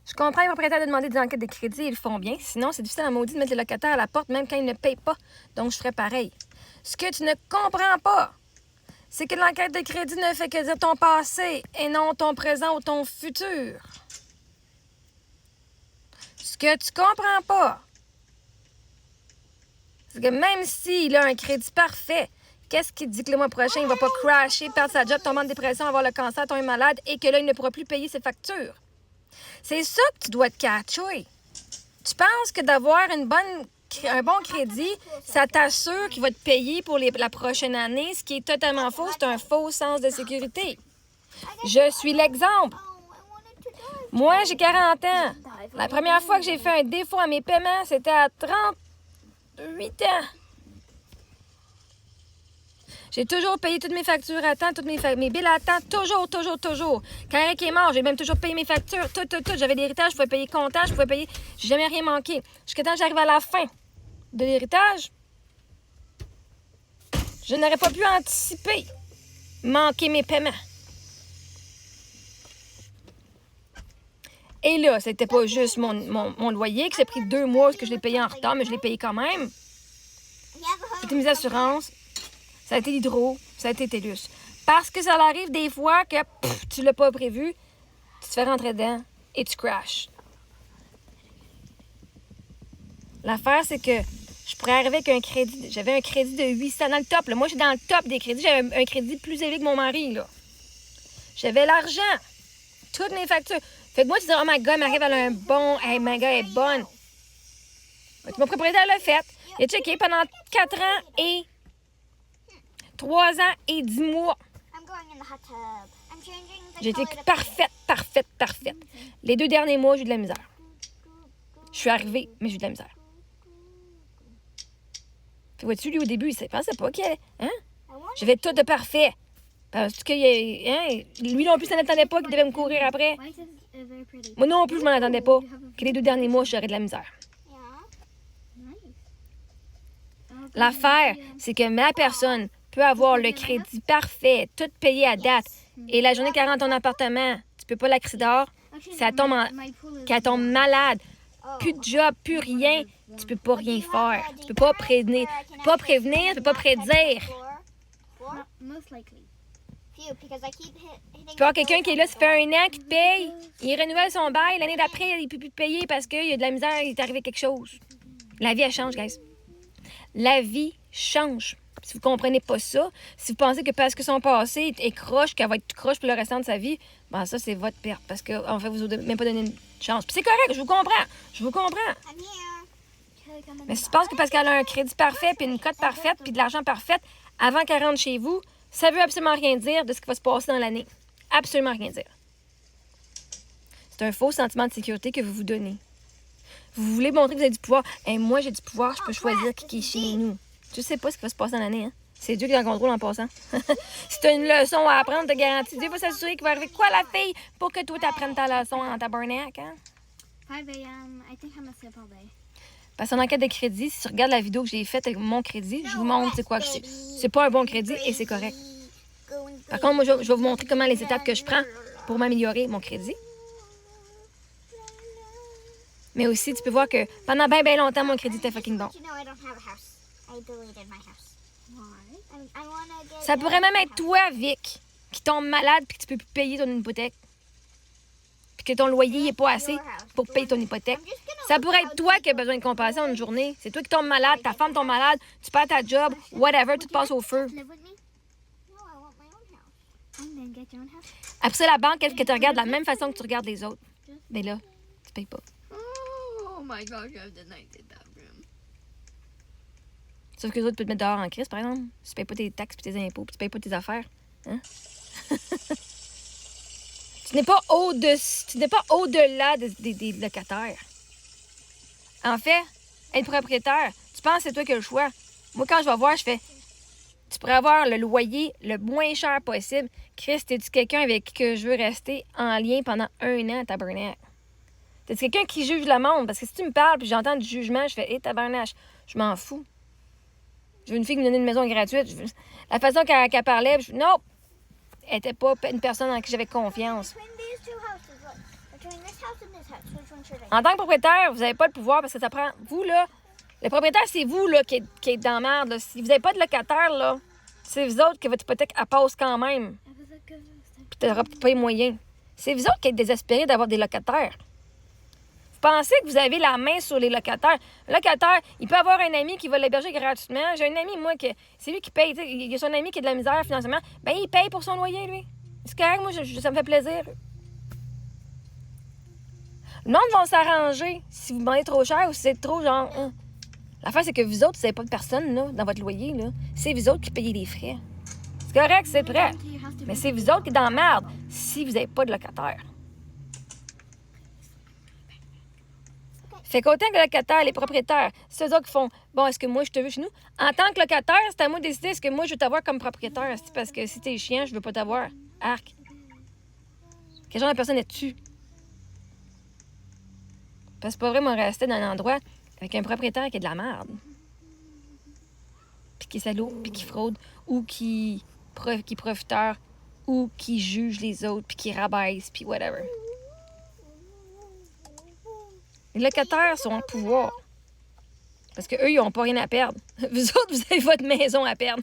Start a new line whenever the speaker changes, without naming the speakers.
Je comprends les propriétaires de demander des enquêtes de crédit, ils le font bien. Sinon, c'est difficile à maudit de mettre les locataires à la porte même quand ils ne payent pas. Donc, je ferais pareil. Ce que tu ne comprends pas, c'est que l'enquête de crédit ne fait que dire ton passé et non ton présent ou ton futur. Ce que tu comprends pas, c'est que même s'il a un crédit parfait, qu'est-ce qui dit que le mois prochain, il va pas crasher, perdre sa job, tomber en dépression, avoir le cancer, tomber malade et que là, il ne pourra plus payer ses factures? C'est ça que tu dois te catcher. Tu penses que d'avoir un bon crédit, ça t'assure qu'il va te payer pour la prochaine année, ce qui est totalement faux. C'est un faux sens de sécurité. Je suis l'exemple. Moi, j'ai 40 ans. La première fois que j'ai fait un défaut à mes paiements, c'était à 38 ans. J'ai toujours payé toutes mes factures à temps, toutes mes billes à temps, toujours. Quand Eric est mort, j'ai même toujours payé mes factures, tout. J'avais l'héritage, je pouvais payer comptage, je pouvais payer... J'ai jamais rien manqué. Jusqu'à temps que j'arrive à la fin de l'héritage, je n'aurais pas pu anticiper manquer mes paiements. Et là, c'était pas juste mon loyer qui s'est pris 2 mois parce que je l'ai payé en retard, mais je l'ai payé quand même. C'était mes assurances. Ça a été l'hydro, ça a été TELUS. Parce que ça arrive des fois que tu l'as pas prévu, tu te fais rentrer dedans et tu crashes. L'affaire, c'est que je pourrais arriver avec un crédit. J'avais un crédit de 800 dans le top. Là. Moi, j'étais dans le top des crédits. J'avais un crédit plus élevé que mon mari. Là. J'avais l'argent. Toutes mes factures. Fait que moi, tu dis, oh my God, Marie, elle a un bon... Hey, ma gars, elle est bonne. Mon propriétaire l'a fait. Il a checké pendant 4 ans et... 3 ans et 10 mois. J'ai été parfaite. Les 2 derniers mois, j'ai eu de la misère. Je suis arrivée, mais j'ai eu de la misère. Puis vois-tu, lui, au début, il pensait pas qu'il allait... Hein? J'avais tout de parfait. Parce que lui non plus, ça n'attendait pas qu'il devait me courir après. Moi non plus, je m'en attendais pas. Que les 2 derniers mois, j'aurais de la misère. L'affaire, c'est que ma personne peut avoir le crédit parfait, tout payé à date, et la journée qu'elle rentre ton appartement, tu peux pas la crier dehors, qu'elle tombe malade, plus de job, plus rien, tu peux pas rien faire. Tu peux pas prévenir, tu peux pas prédire. Tu peux avoir quelqu'un qui est là, ça fait 1 an, qui te paye, il renouvelle son bail, l'année d'après, il peut plus te payer parce qu'il y a de la misère, il est arrivé quelque chose. La vie, elle change, guys. La vie change. Si vous ne comprenez pas ça, si vous pensez que parce que son passé est croche, qu'elle va être croche pour le restant de sa vie, ben ça, c'est votre perte. Parce qu'en fait, vous n'avez même pas donné une chance. Puis c'est correct, je vous comprends. Mais si tu penses que parce qu'elle a un crédit parfait, puis une cote parfaite, puis de l'argent parfait, avant qu'elle rentre chez vous, ça veut absolument rien dire de ce qui va se passer dans l'année. Absolument rien dire. C'est un faux sentiment de sécurité que vous vous donnez. Vous voulez montrer que vous avez du pouvoir. Moi, j'ai du pouvoir, je peux choisir qui est chez nous. Tu sais pas ce qui va se passer dans l'année, hein? C'est Dieu qui est en contrôle en passant. Si tu as une leçon à apprendre, te garantis. Dieu va s'assurer qu'il va arriver quoi, la fille, pour que toi, tu apprennes ta leçon en tabarnak, hein?
5 a.m. I think I'm asleep all day.
Parce qu'en enquête de crédit, si tu regardes la vidéo que j'ai faite avec mon crédit, je vous montre c'est quoi que c'est. C'est pas un bon crédit et c'est correct. Par contre, moi, je vais vous montrer comment les étapes que je prends pour m'améliorer mon crédit. Mais aussi, tu peux voir que pendant bien longtemps, mon crédit était fucking bon. Ça pourrait même être toi, Vic, qui tombe malade puis que tu peux plus payer ton hypothèque. Puis que ton loyer n'est pas assez pour payer ton hypothèque. Ça pourrait être toi qui as besoin de compassion une journée. C'est toi qui tombes malade, ta femme tombe malade, tu perds ta job, whatever, tout passe au feu. Après ça, la banque, elle te regarde de la même façon que tu regardes les autres. Mais là, tu payes pas.
Oh my gosh, I've denied that room.
Sauf que les autres peuvent te mettre dehors en crise, par exemple. Si tu payes pas tes taxes et tes impôts, puis tu payes pas tes affaires. Hein? Tu n'es pas au-delà des locataires. En fait, être propriétaire, tu penses que c'est toi qui as le choix. Moi, quand je vais voir, je fais... Tu pourrais avoir le loyer le moins cher possible. Chris, t'es-tu quelqu'un avec qui je veux rester en lien pendant 1 an, tabarnak? T'es-tu quelqu'un qui juge le monde? Parce que si tu me parles puis j'entends du jugement, je fais « Hé, tabarnak, je m'en fous. Je veux une fille qui me donne une maison gratuite. » La façon qu'elle parlait, je non! Elle n'était pas une personne en qui j'avais confiance. En tant que propriétaire, vous n'avez pas le pouvoir parce que ça prend... Vous, là, le propriétaire, c'est vous, là, qui êtes dans la merde. Là. Si vous n'avez pas de locataire, là, c'est vous autres que votre hypothèque, elle passe quand même. Puis tu n'auras pas les moyens. C'est vous autres qui êtes désespérés d'avoir des locataires. Vous pensez que vous avez la main sur les locataires. Le locataire, il peut avoir un ami qui va l'héberger gratuitement. J'ai un ami, moi, que c'est lui qui paye. Il y a son ami qui a de la misère financièrement. Ben, il paye pour son loyer, lui. C'est correct, moi, ça me fait plaisir. Le monde va s'arranger si vous demandez trop cher ou si c'est trop genre... L'affaire, c'est que vous autres, vous n'avez pas de personne là, dans votre loyer. Là. C'est vous autres qui payez les frais. C'est correct, c'est prêt. Mais c'est vous autres qui êtes dans la merde si vous n'avez pas de locataire. Fait qu'autant que le locataire, les propriétaires, c'est eux autres qui font « Bon, est-ce que moi, je te veux chez nous? » En tant que locataire, c'est à moi de décider est-ce que moi, je veux t'avoir comme propriétaire. Parce que si t'es chiant, je veux pas t'avoir. Arc. Quel genre de personne es-tu? Parce que c'est pas vrai, moi, rester dans un endroit avec un propriétaire qui est de la merde. Puis qui est salaud, puis qui fraude, ou qui est profiteur, ou qui juge les autres, puis qui rabaisse, puis whatever. Les locataires sont en pouvoir. Parce qu'eux, ils n'ont pas rien à perdre. Vous autres, vous avez votre maison à perdre.